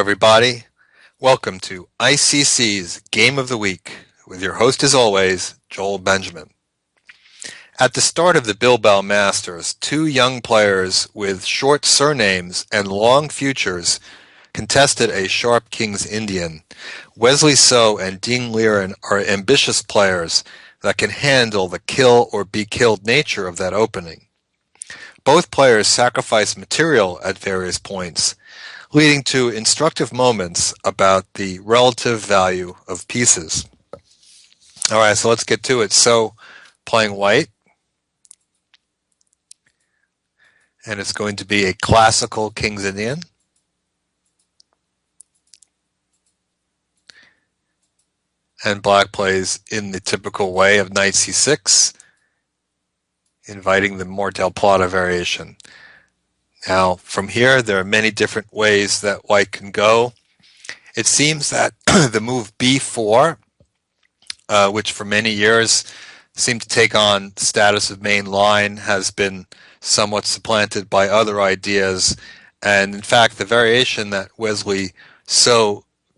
everybody. Welcome to ICC's Game of the Week with your host, as always, Joel Benjamin. At the start of the Bilbao Masters, two young players with short surnames and long futures contested a sharp King's Indian. Wesley and Dean Liren are ambitious players that can handle the kill or be killed nature of that opening. Both players sacrifice material at various points, leading to instructive moments about the relative value of pieces. All right, so let's get to it. So, playing white, and it's going to be a classical King's Indian. And black plays in the typical way of knight c6, inviting the more del Plata variation. Now, from here, there are many different ways that white can go. It seems that the move b4, which for many years seemed to take on the status of main line, has been somewhat supplanted by other ideas. And in fact, the variation that Wesley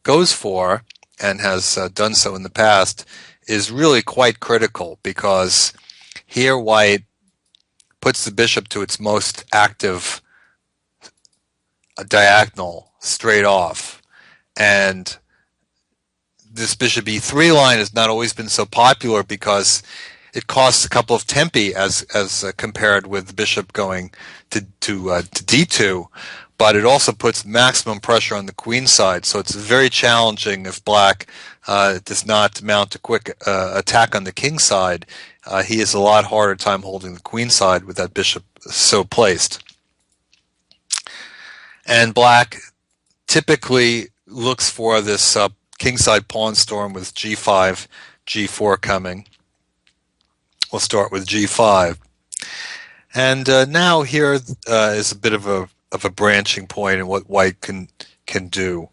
goes for, and has done so in the past, is really quite critical, because here white puts the bishop to its most active diagonal straight off, and this bishop e3 line has not always been so popular because it costs a couple of tempi as compared with the bishop going to d2, but it also puts maximum pressure on the queen side, so it's very challenging if black does not mount a quick attack on the king side. He has a lot harder time holding the queen side with that bishop so placed. And black typically looks for this kingside pawn storm with g5, g4 coming. We'll start with g5. And now here is a bit of a branching point in what white can do.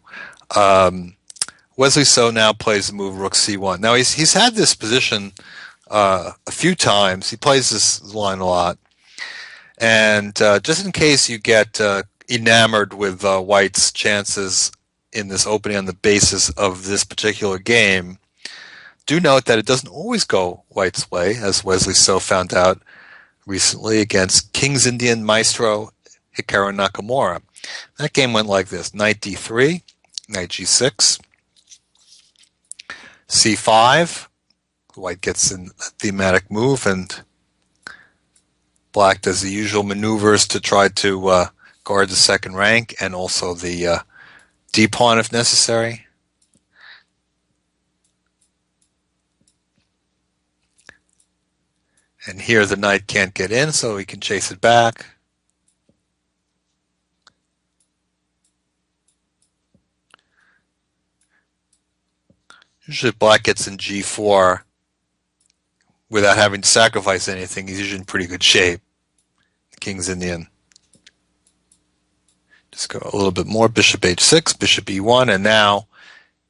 Wesley now plays the move rook c1. Now he's had this position a few times. He plays this line a lot. And just in case you get enamored with white's chances in this opening on the basis of this particular game, do note that it doesn't always go white's way, as Wesley found out recently against King's Indian maestro Hikaru Nakamura. That game went like this: knight d3, knight g6, c5. White gets in a thematic move, and black does the usual maneuvers to try to guard the second rank and also the d-pawn if necessary. And here the knight can't get in, so he can chase it back. Usually black gets in g4 without having to sacrifice anything. He's usually in pretty good shape. The King's Indian. Just go a little bit more. Bishop h6, bishop e1, and now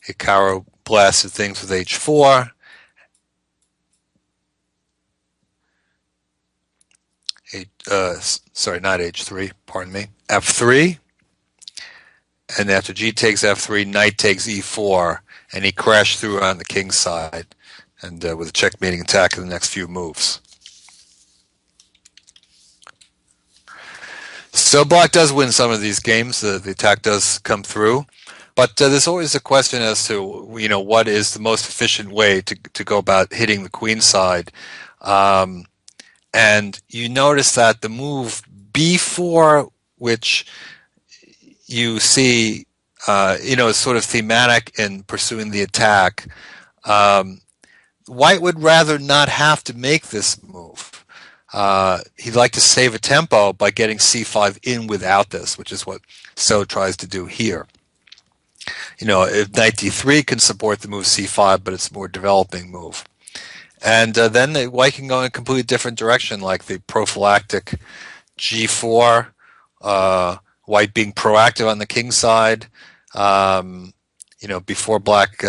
Hikaru blasted things with h4. Sorry, not h3, pardon me. f3. And after g takes f3, knight takes e4, and he crashed through on the king's side, and with a checkmating attack in the next few moves. So black does win some of these games. The attack does come through, but there's always a question as to what is the most efficient way to go about hitting the queen side. And you notice that the move b4, which you see, is sort of thematic in pursuing the attack. White would rather not have to make this move. He'd like to save a tempo by getting c5 in without this, which is what tries to do here. If knight d3 can support the move c5, but it's a more developing move. And then white can go in a completely different direction, like the prophylactic g4, white being proactive on the king side, before black,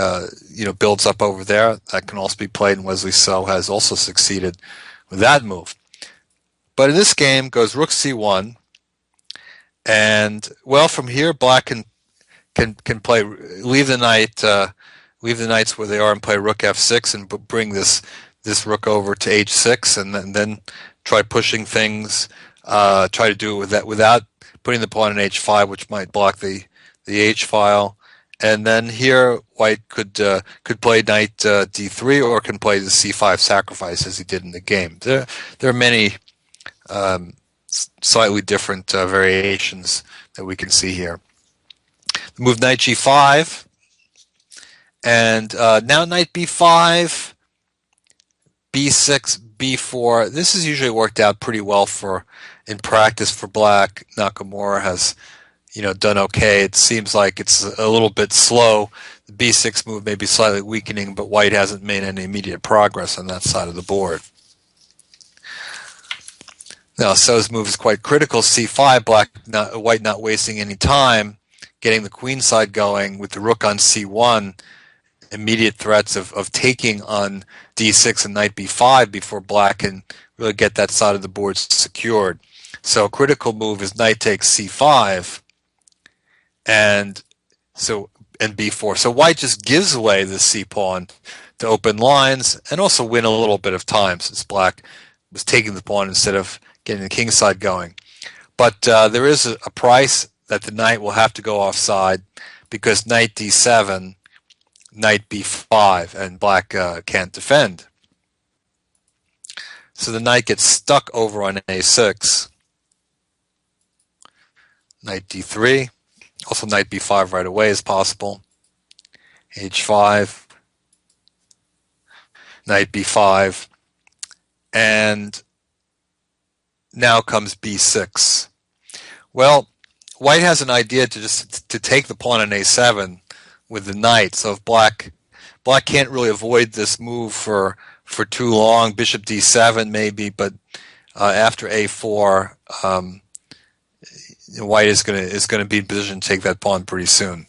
builds up over there. That can also be played, and Wesley has also succeeded with that move. But in this game, goes rook c1, and, well, from here, black can can play leave the knights where they are and play rook f6 and bring this rook over to h6 and then try pushing things. Try to do it with that without putting the pawn in h5, which might block the h file. And then here white could play knight d3 or can play the c5 sacrifice as he did in the game. There are many slightly different variations that we can see here. Move knight g5, and now knight b5, b6, b4. This has usually worked out pretty well in practice for black. Nakamura has done okay. It seems like it's a little bit slow. The b6 move may be slightly weakening, but white hasn't made any immediate progress on that side of the board. Now, So's move is quite critical. c5, white not wasting any time, getting the queen side going with the rook on c1, immediate threats of taking on d6 and knight b5 before black can really get that side of the board secured. So a critical move is knight takes c5 and b4. So white just gives away the c pawn to open lines and also win a little bit of time since black was taking the pawn instead of getting the king side going. But there is a price that the knight will have to go offside because knight d7, knight b5, and black can't defend. So the knight gets stuck over on a6. Knight d3. Also knight b5 right away is possible. h5. Knight b5. And now comes b6. Well, white has an idea to take the pawn on a7 with the knight. So if black can't really avoid this move for too long. Bishop d7 maybe, but after a4, white is going to be in position to take that pawn pretty soon.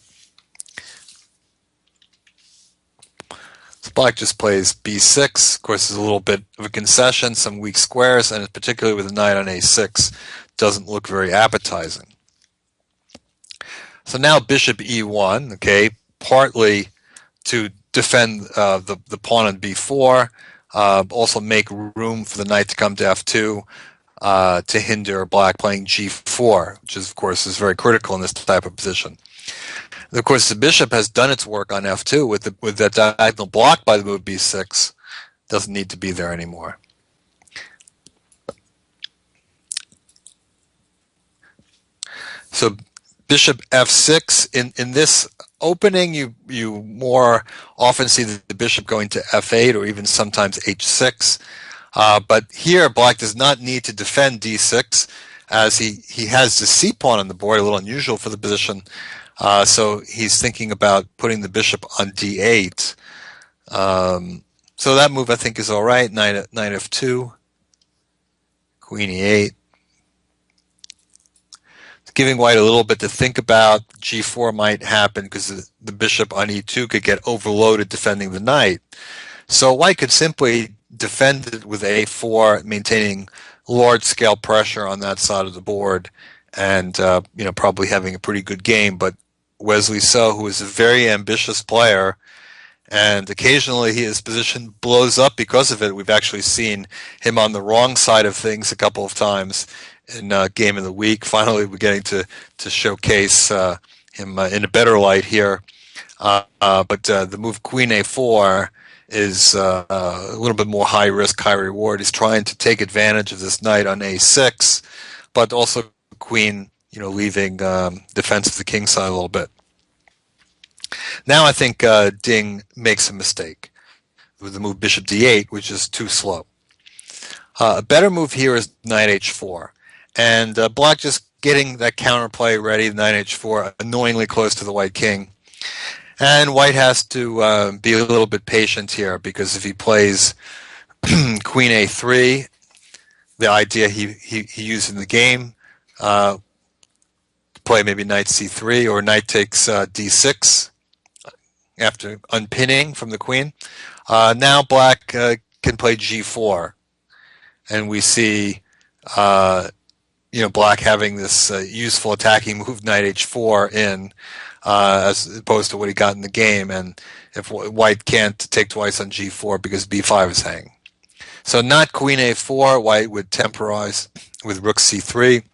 So black just plays b6. Of course, there's a little bit of a concession, some weak squares, and particularly with the knight on a6, doesn't look very appetizing. So now bishop e1, okay, partly to defend the pawn on b4, also make room for the knight to come to f2 to hinder black playing g4, which of course is very critical in this type of position. And of course, the bishop has done its work on f2 with that diagonal block by the move b6. Doesn't need to be there anymore. So bishop f6, in this opening, you more often see the bishop going to f8 or even sometimes h6. But here, black does not need to defend d6 as he has the c pawn on the board, a little unusual for the position. So he's thinking about putting the bishop on d8. So that move I think is all right. Knight f2, queen e8. Giving white a little bit to think about. G4 might happen because the bishop on e2 could get overloaded defending the knight. So white could simply defend it with a4, maintaining large-scale pressure on that side of the board, and probably having a pretty good game. But Wesley So, who is a very ambitious player, and occasionally his position blows up because of it. We've actually seen him on the wrong side of things a couple of times in Game of the Week. Finally, we're getting to showcase him in a better light here. But the move queen a4 is a little bit more high risk, high reward. He's trying to take advantage of this knight on a6, but also queen, leaving defense of the king side a little bit. Now I think Ding makes a mistake with the move bishop d8, which is too slow. A better move here is knight h4. And black just getting that counterplay ready, knight h4, annoyingly close to the white king. And white has to be a little bit patient here, because if he plays queen a3, the idea he used in the game, play maybe knight c3 or knight takes d6 after unpinning from the queen. Now black can play g4, and we see black having this useful attacking move knight h4 in. as opposed to what he got in the game. And if white can't take twice on g4 because b5 is hanging. So not queen a4, white would temporize with rook c3.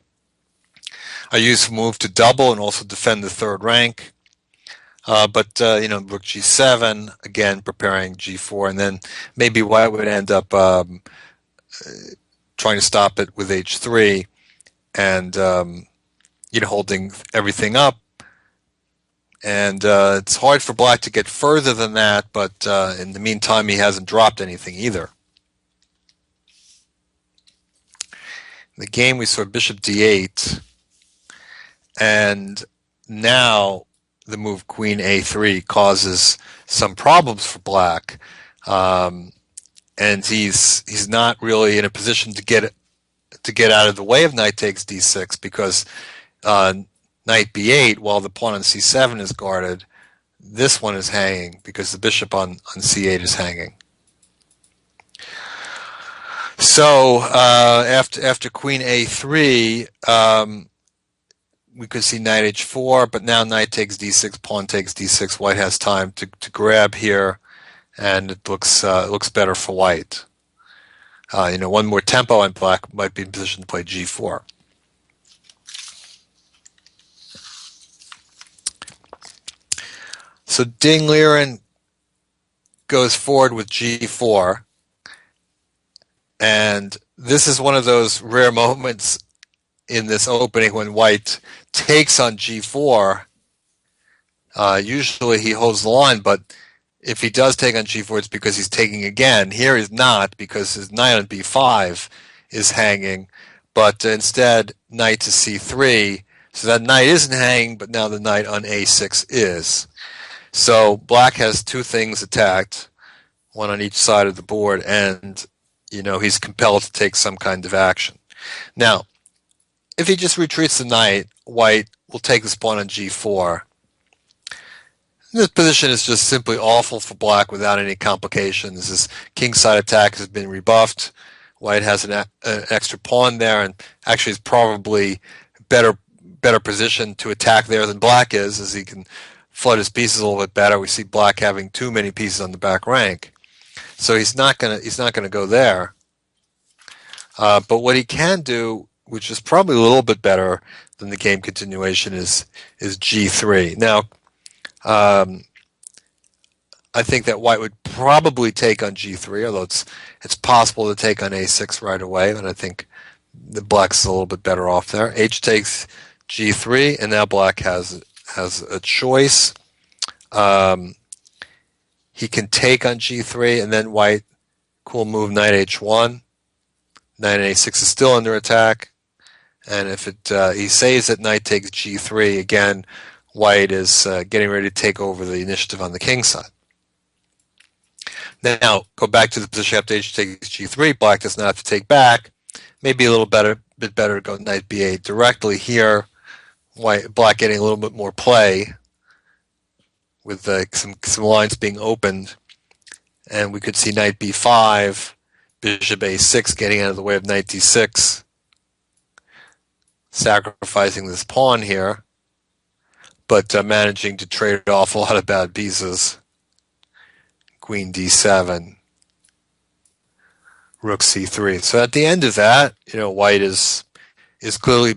A useful move to double and also defend the third rank. But rook g7, again preparing g4, and then maybe white would end up trying to stop it with h3 and holding everything up. And it's hard for black to get further than that, but in the meantime he hasn't dropped anything either. In the game we saw bishop d8, and now the move queen a3 causes some problems for black, and he's not really in a position to get out of the way of knight takes d6, because knight b8, while the pawn on c7 is guarded, this one is hanging because the bishop on c8 is hanging. So after queen a3, we could see knight h4, but now knight takes d6, pawn takes d6. White has time to grab here, and it looks better for white. One more tempo, and black might be in position to play g4. So Ding Liren goes forward with g4, and this is one of those rare moments in this opening when white takes on g4. Usually he holds the line, but if he does take on g4, it's because he's taking again. Here he's not, because his knight on b5 is hanging, but instead knight to c3, so that knight isn't hanging, but now the knight on a6 is. So black has two things attacked, one on each side of the board, and he's compelled to take some kind of action. Now, if he just retreats the knight, white will take this pawn on g4. This position is just simply awful for black without any complications. This kingside attack has been rebuffed. White has an extra pawn there, and actually is probably better positioned to attack there than black is, as he can flood his pieces a little bit better. We see black having too many pieces on the back rank, so he's not gonna go there. But what he can do, which is probably a little bit better than the game continuation, is g3. Now, I think that white would probably take on g3, although it's possible to take on a6 right away, but I think the black's a little bit better off there. H takes g3, and now black has a choice. He can take on g3, and then white, cool move, knight h1. Knight a6 is still under attack, and if he saves it, knight takes g3, again, white is getting ready to take over the initiative on the king side. Now, go back to the position after h takes g3. Black does not have to take back. Maybe a little bit better to go knight b8 directly here. Black getting a little bit more play with some lines being opened, and we could see knight b5, bishop a6 getting out of the way of knight d6, sacrificing this pawn here, but managing to trade off a lot of bad pieces. Queen d7, rook c3. So at the end of that, white is clearly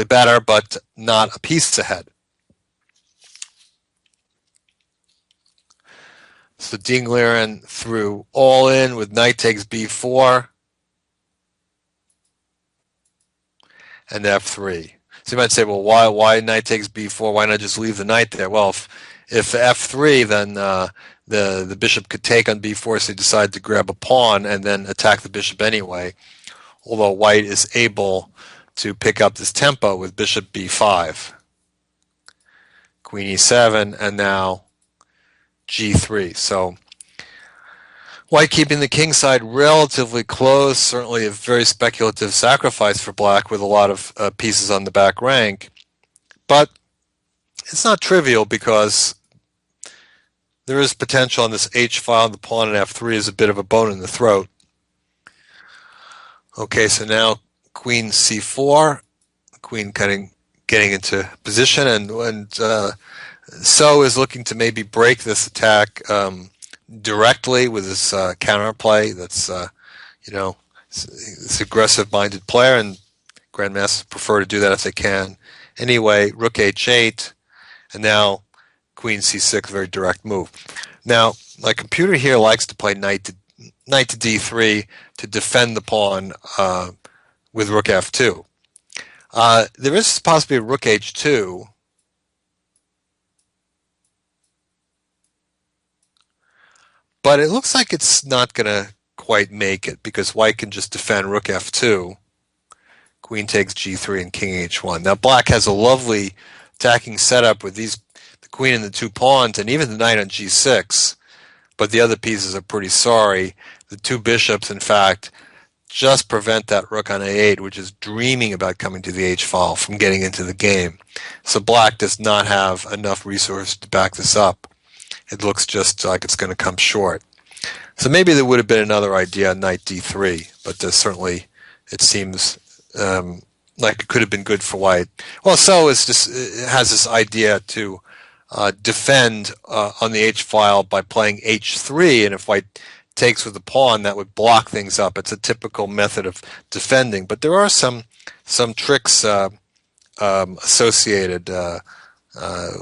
better, but not a piece ahead. So Ding Liren threw all in with knight takes b4 and f3. So you might say, well, why knight takes b4? Why not just leave the knight there? Well, if f3, then the bishop could take on b4, so he decided to grab a pawn and then attack the bishop anyway, although white is able to pick up this tempo with bishop b5. Queen e7, and now g3. So white keeping the king side relatively close, certainly a very speculative sacrifice for black with a lot of pieces on the back rank, but it's not trivial because there is potential on this h file. The pawn on f3 is a bit of a bone in the throat. Okay, so now queen c4, queen getting into position, and So is looking to maybe break this attack directly with his counterplay. That's this aggressive-minded player, and grandmasters prefer to do that if they can. Anyway, rook h8, and now queen c6, very direct move. Now, my computer here likes to play knight to d3 to defend the pawn with rook f2. There is possibly rook h2. But it looks like it's not going to quite make it because white can just defend rook f2. Queen takes g3 and king h1. Now black has a lovely attacking setup with the queen and the two pawns and even the knight on g6. But the other pieces are pretty sorry. The two bishops, in fact, just prevent that rook on a8, which is dreaming about coming to the h-file, from getting into the game. So black does not have enough resources to back this up. It looks just like it's going to come short. So maybe there would have been another idea on knight d3, but certainly it seems like it could have been good for white. Well, so it has this idea to defend on the h-file by playing h3, and if white takes with the pawn, that would block things up. It's a typical method of defending, but there are some tricks associated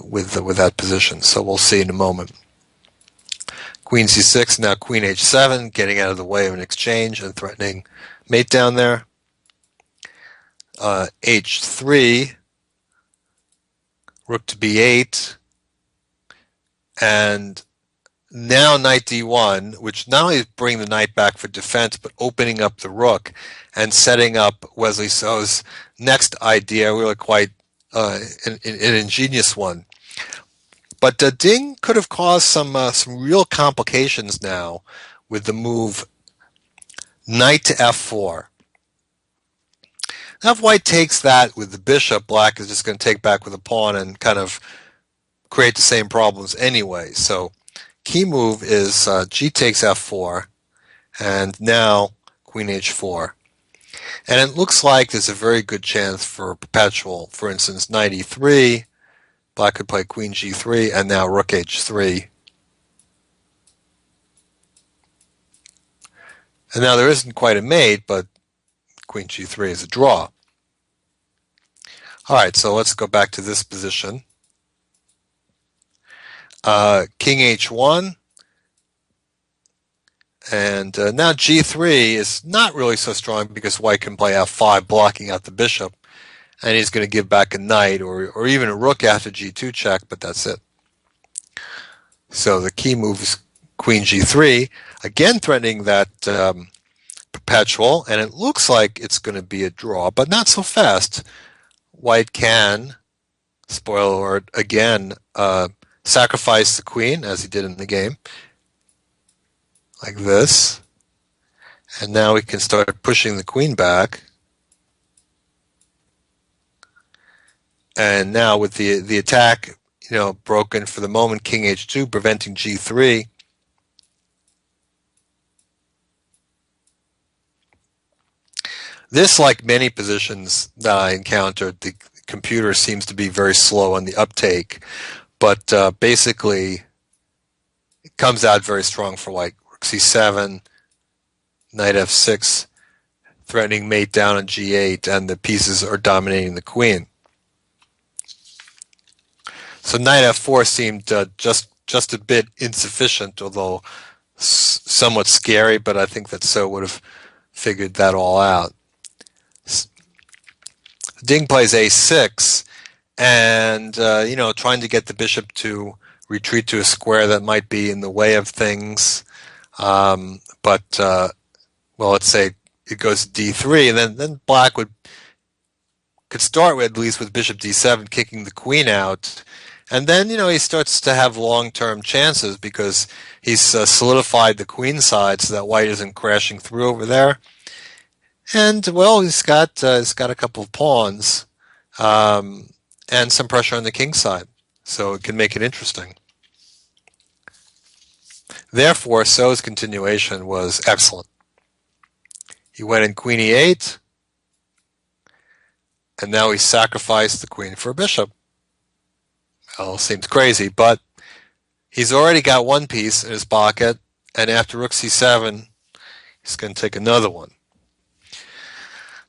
with that position. So we'll see in a moment. Queen c6, now queen h7, getting out of the way of an exchange and threatening mate down there. h3, rook to b8, and now knight d1, which not only is bringing the knight back for defense, but opening up the rook and setting up Wesley So's next idea, really quite an ingenious one. But Ding could have caused some real complications now with the move knight to f4. Now if white takes that with the bishop, black is just going to take back with the pawn and kind of create the same problems anyway. So key move is g takes f4, and now queen h4. And it looks like there's a very good chance for a perpetual. For instance, knight e3, black could play queen g3, and now rook h3. And now there isn't quite a mate, but queen g3 is a draw. All right, so let's go back to this position. King h1, and now g3 is not really so strong because white can play f5, blocking out the bishop, and he's going to give back a knight or even a rook after g2 check, but that's it. So the key move is queen g3, again threatening that perpetual, and it looks like it's going to be a draw, but not so fast. White can, spoiler alert, again, sacrifice the queen, as he did in the game, like this. And now we can start pushing the queen back. And now with the attack, broken for the moment, king h2, preventing g3. This, like many positions that I encountered, the computer seems to be very slow on the uptake, but basically it comes out very strong for white. Rook c7, knight f6, threatening mate down on g8, and the pieces are dominating the queen. So knight f4 seemed just a bit insufficient, although somewhat scary, but I think that So would have figured that all out. Ding plays a6, and trying to get the bishop to retreat to a square that might be in the way of things. Well, let's say it goes to d3, and then black could start with, at least with bishop d7, kicking the queen out. And then, he starts to have long-term chances because he's solidified the queen side so that white isn't crashing through over there. And, well, he's got a couple of pawns and some pressure on the king side, so it can make it interesting. Therefore, So's continuation was excellent. He went in queen e8, and now he sacrificed the queen for a bishop. Well, seems crazy, but he's already got one piece in his pocket, and after rook c7, he's going to take another one.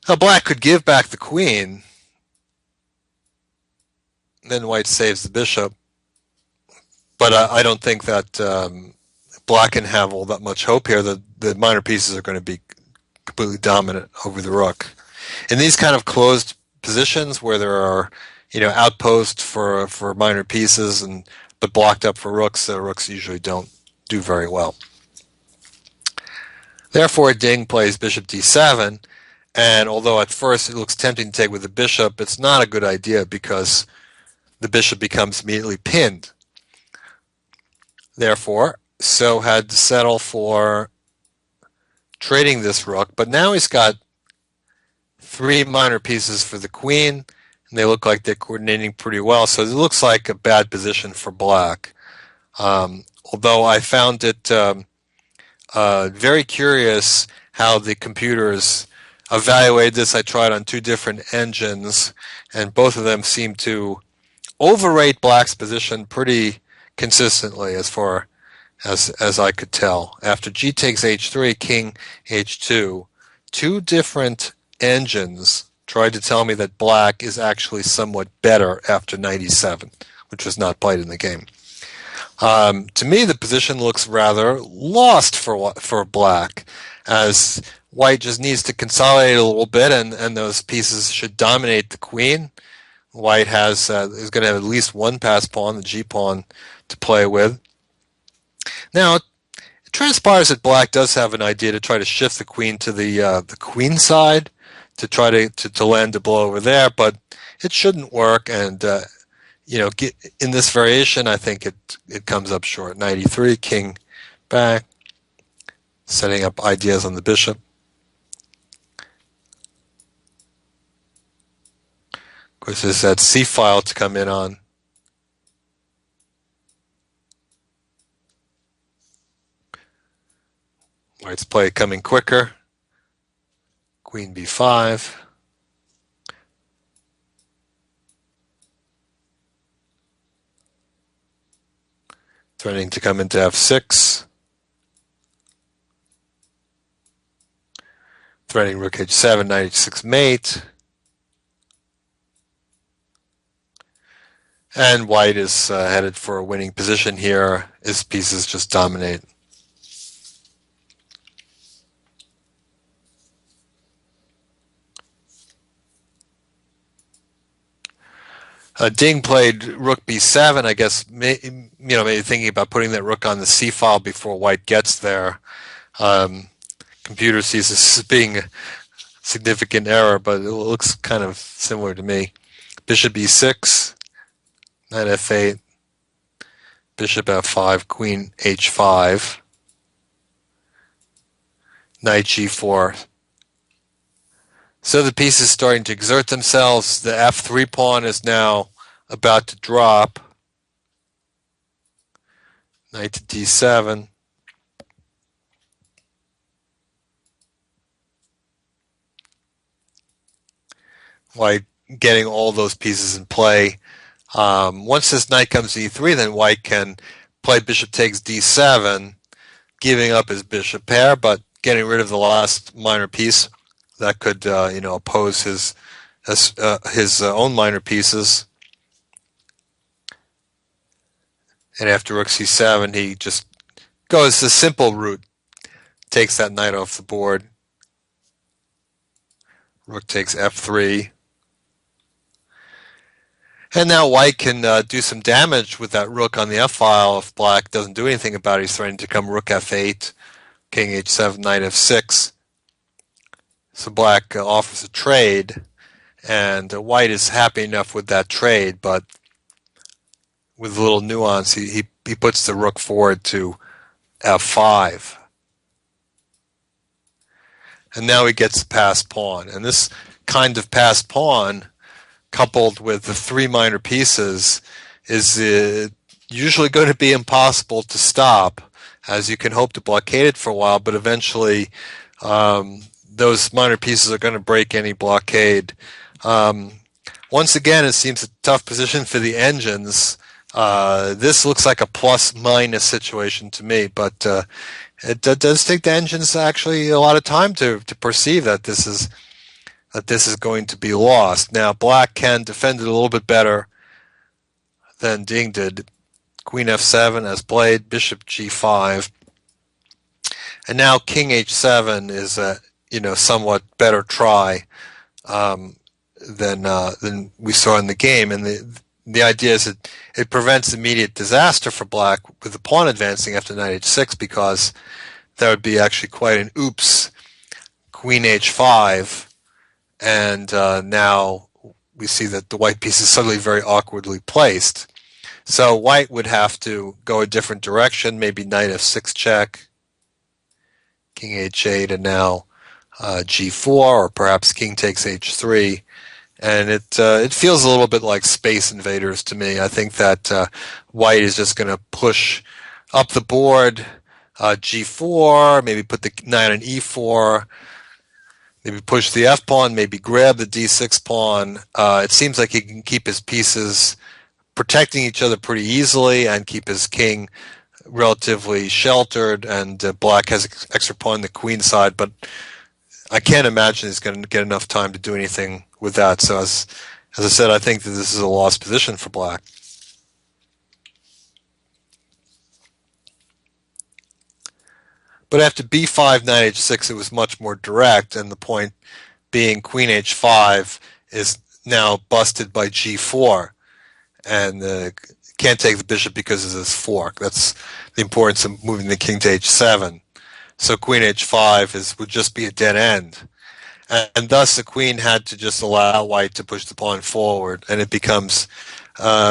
Now black could give back the queen, then white saves the bishop, but I don't think that black can have all that much hope here. The minor pieces are going to be completely dominant over the rook. In these kind of closed positions where there are, outposts for minor pieces but blocked up for rooks, the rooks usually don't do very well. Therefore, Ding plays bishop d7, and although at first it looks tempting to take with the bishop, it's not a good idea because the bishop becomes immediately pinned. Therefore, So had to settle for trading this rook, but now he's got 3 minor pieces for the queen, and they look like they're coordinating pretty well, so it looks like a bad position for black. Although I found it very curious how the computers evaluated this. I tried on 2 different engines, and both of them seem to overrate black's position pretty consistently as far as I could tell. After g takes h3, king h2, 2 different engines tried to tell me that black is actually somewhat better after knight e7, which was not played in the game. To me, the position looks rather lost for black, as white just needs to consolidate a little bit, and those pieces should dominate the queen. White is going to have at least one pass pawn, the g pawn, to play with. Now, it transpires that black does have an idea to try to shift the queen to the queen side, to try to land a blow over there, but it shouldn't work, and in this variation, I think it comes up short. Knight e3, king back, setting up ideas on the bishop. Of course, there's that c file to come in on. White's play coming quicker. Queen b5. Threatening to come into f6. Threatening rook h7, knight h6 mate. And white is headed for a winning position here. His pieces just dominate. Ding played rook b7. I guess maybe thinking about putting that rook on the c file before white gets there. Computer sees this as being a significant error, but it looks kind of similar to me. Bishop e6, knight f8, bishop f5, queen h5, knight g4. So the piece is starting to exert themselves. The f3 pawn is now about to drop. Knight to d7. White getting all those pieces in play. Once this knight comes to e3, then white can play bishop takes d7, giving up his bishop pair, but getting rid of the last minor piece that could, oppose his own minor pieces. And after rook c7, he just goes the simple route, takes that knight off the board. Rook takes f3. And now white can do some damage with that rook on the f-file. If black doesn't do anything about it, he's threatening to come rook f8, king h7, knight f6. So black offers a trade, and white is happy enough with that trade, but with a little nuance, he puts the rook forward to f5. And now he gets the passed pawn. And this kind of passed pawn, coupled with the 3 minor pieces, is usually going to be impossible to stop, as you can hope to blockade it for a while, but eventually those minor pieces are going to break any blockade Once again, it seems a tough position for the engines. This looks like a plus-minus situation to me, but it does take the engines actually a lot of time to perceive that this is going to be lost. Now, black can defend it a little bit better than Ding did. Queen f7 as played, bishop g5, and now king h7 is a somewhat better try than we saw in the game. And the idea is that it prevents immediate disaster for black with the pawn advancing after knight h6, because that would be actually quite an oops. Queen h5, and now we see that the white piece is suddenly very awkwardly placed. So white would have to go a different direction, maybe knight f6 check, king h8, and now g4, or perhaps king takes h3. And it feels a little bit like Space Invaders to me. I think that white is just going to push up the board, g4, maybe put the knight on e4, maybe push the f pawn, maybe grab the d6 pawn. It seems like he can keep his pieces protecting each other pretty easily and keep his king relatively sheltered, and black has extra pawn on the queen side, but I can't imagine he's going to get enough time to do anything with that. So as I said, I think that this is a lost position for black. But after b5, knight h6, it was much more direct, and the point being queen h5 is now busted by g4, and can't take the bishop because of this fork. That's the importance of moving the king to h7. So queen h5 would just be a dead end. And thus the queen had to just allow white to push the pawn forward, and it becomes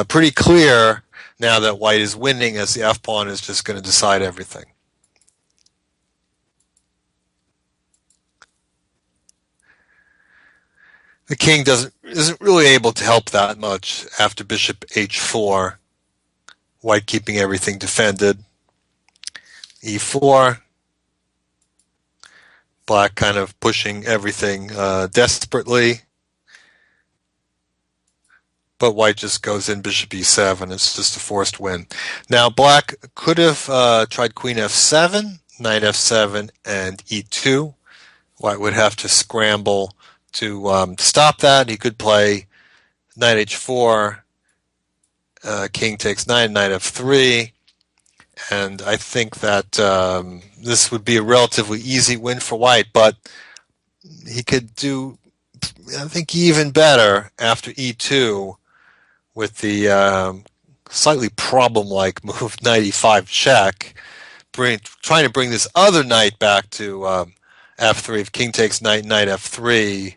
pretty clear now that white is winning, as the f pawn is just going to decide everything. The king isn't really able to help that much after bishop h4, white keeping everything defended. e4, black kind of pushing everything desperately, but white just goes in bishop e7. It's just a forced win. Now black could have tried queen f7, knight f7, and e2. White would have to scramble to stop that. He could play knight h4, king takes knight, knight f3, and I think that this would be a relatively easy win for white, but he could do, I think, even better after e2 with the slightly problem-like move knight e5 check, trying to bring this other knight back to f3. If king takes knight, knight f3,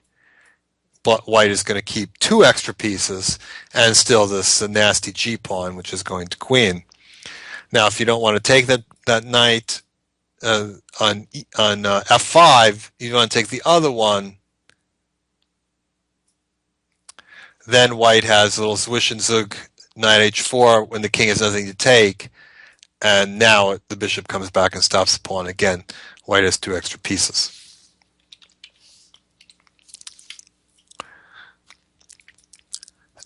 but white is going to keep two extra pieces, and still this nasty g-pawn, which is going to queen. Now, if you don't want to take that knight on f5, you want to take the other one, then white has a little swish and zug, knight h4, when the king has nothing to take, and now the bishop comes back and stops the pawn. Again, white has two extra pieces.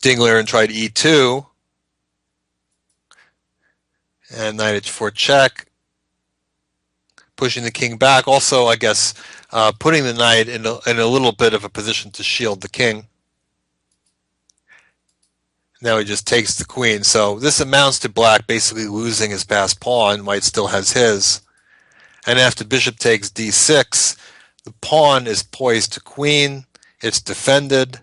Liren tried e2, and knight h4 check, pushing the king back. Also, I guess, putting the knight in a little bit of a position to shield the king. Now he just takes the queen. So this amounts to black basically losing his passed pawn. White still has his. And after bishop takes d6, the pawn is poised to queen. It's defended.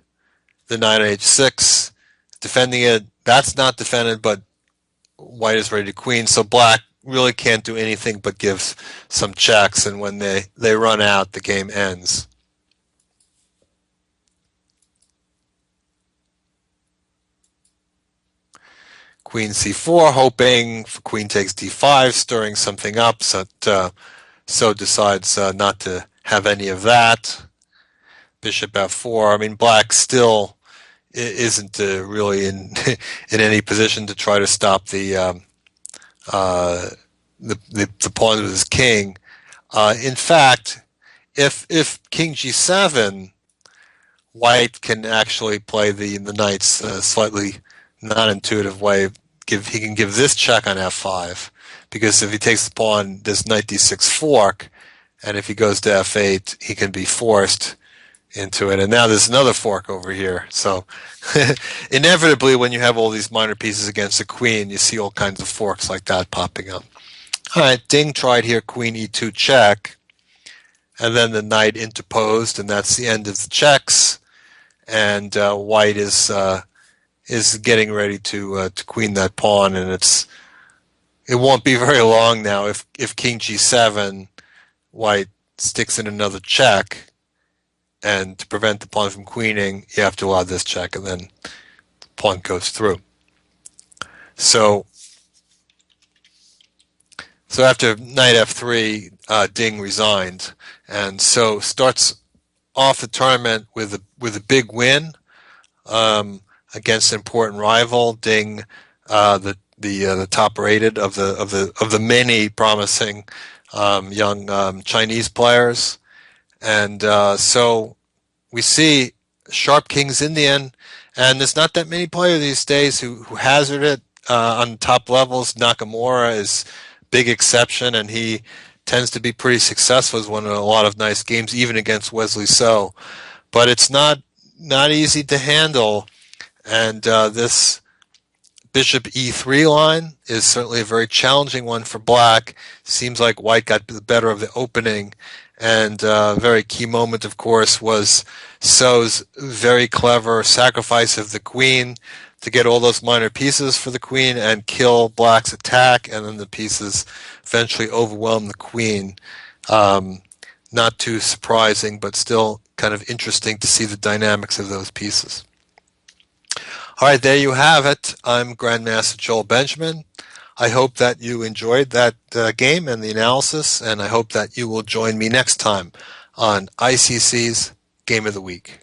The knight on h6, defending it. That's not defended, but white is ready to queen. So black really can't do anything but give some checks, and when they run out, the game ends. Queen c4, hoping for queen takes d5, stirring something up, so decides not to have any of that. Bishop f4. I mean, black still isn't really in any position to try to stop the pawn with his king. In fact, if king g7, White can actually play the knights slightly non-intuitive way. He can give this check on f5, because if he takes the pawn, this knight d6 fork, and if he goes to f8, he can be forced into it. And now there's another fork over here. So inevitably, when you have all these minor pieces against the queen, you see all kinds of forks like that popping up. All right, Ding tried here queen e2 check, and then the knight interposed, and that's the end of the checks. And White is getting ready to queen that pawn, and it won't be very long now. If king g7, White sticks in another check, and to prevent the pawn from queening, you have to allow this check, and then the pawn goes through. So after knight f3, Ding resigned, and so starts off the tournament with a big win against an important rival. Ding, the top rated of the many promising young Chinese players, and so we see sharp kings Indian, and there's not that many players these days who hazard it on top levels. Nakamura is big exception, and he tends to be pretty successful. He's won a lot of nice games, even against Wesley So. But it's not easy to handle, and this bishop e3 line is certainly a very challenging one for black. Seems like White got the better of the opening, and a very key moment, of course, was So's very clever sacrifice of the queen to get all those minor pieces for the queen and kill black's attack, and then the pieces eventually overwhelm the queen. Not too surprising, but still kind of interesting to see the dynamics of those pieces. All right, there you have it. I'm Grandmaster Joel Benjamin. I hope that you enjoyed that game and the analysis, and I hope that you will join me next time on ICC's Game of the Week.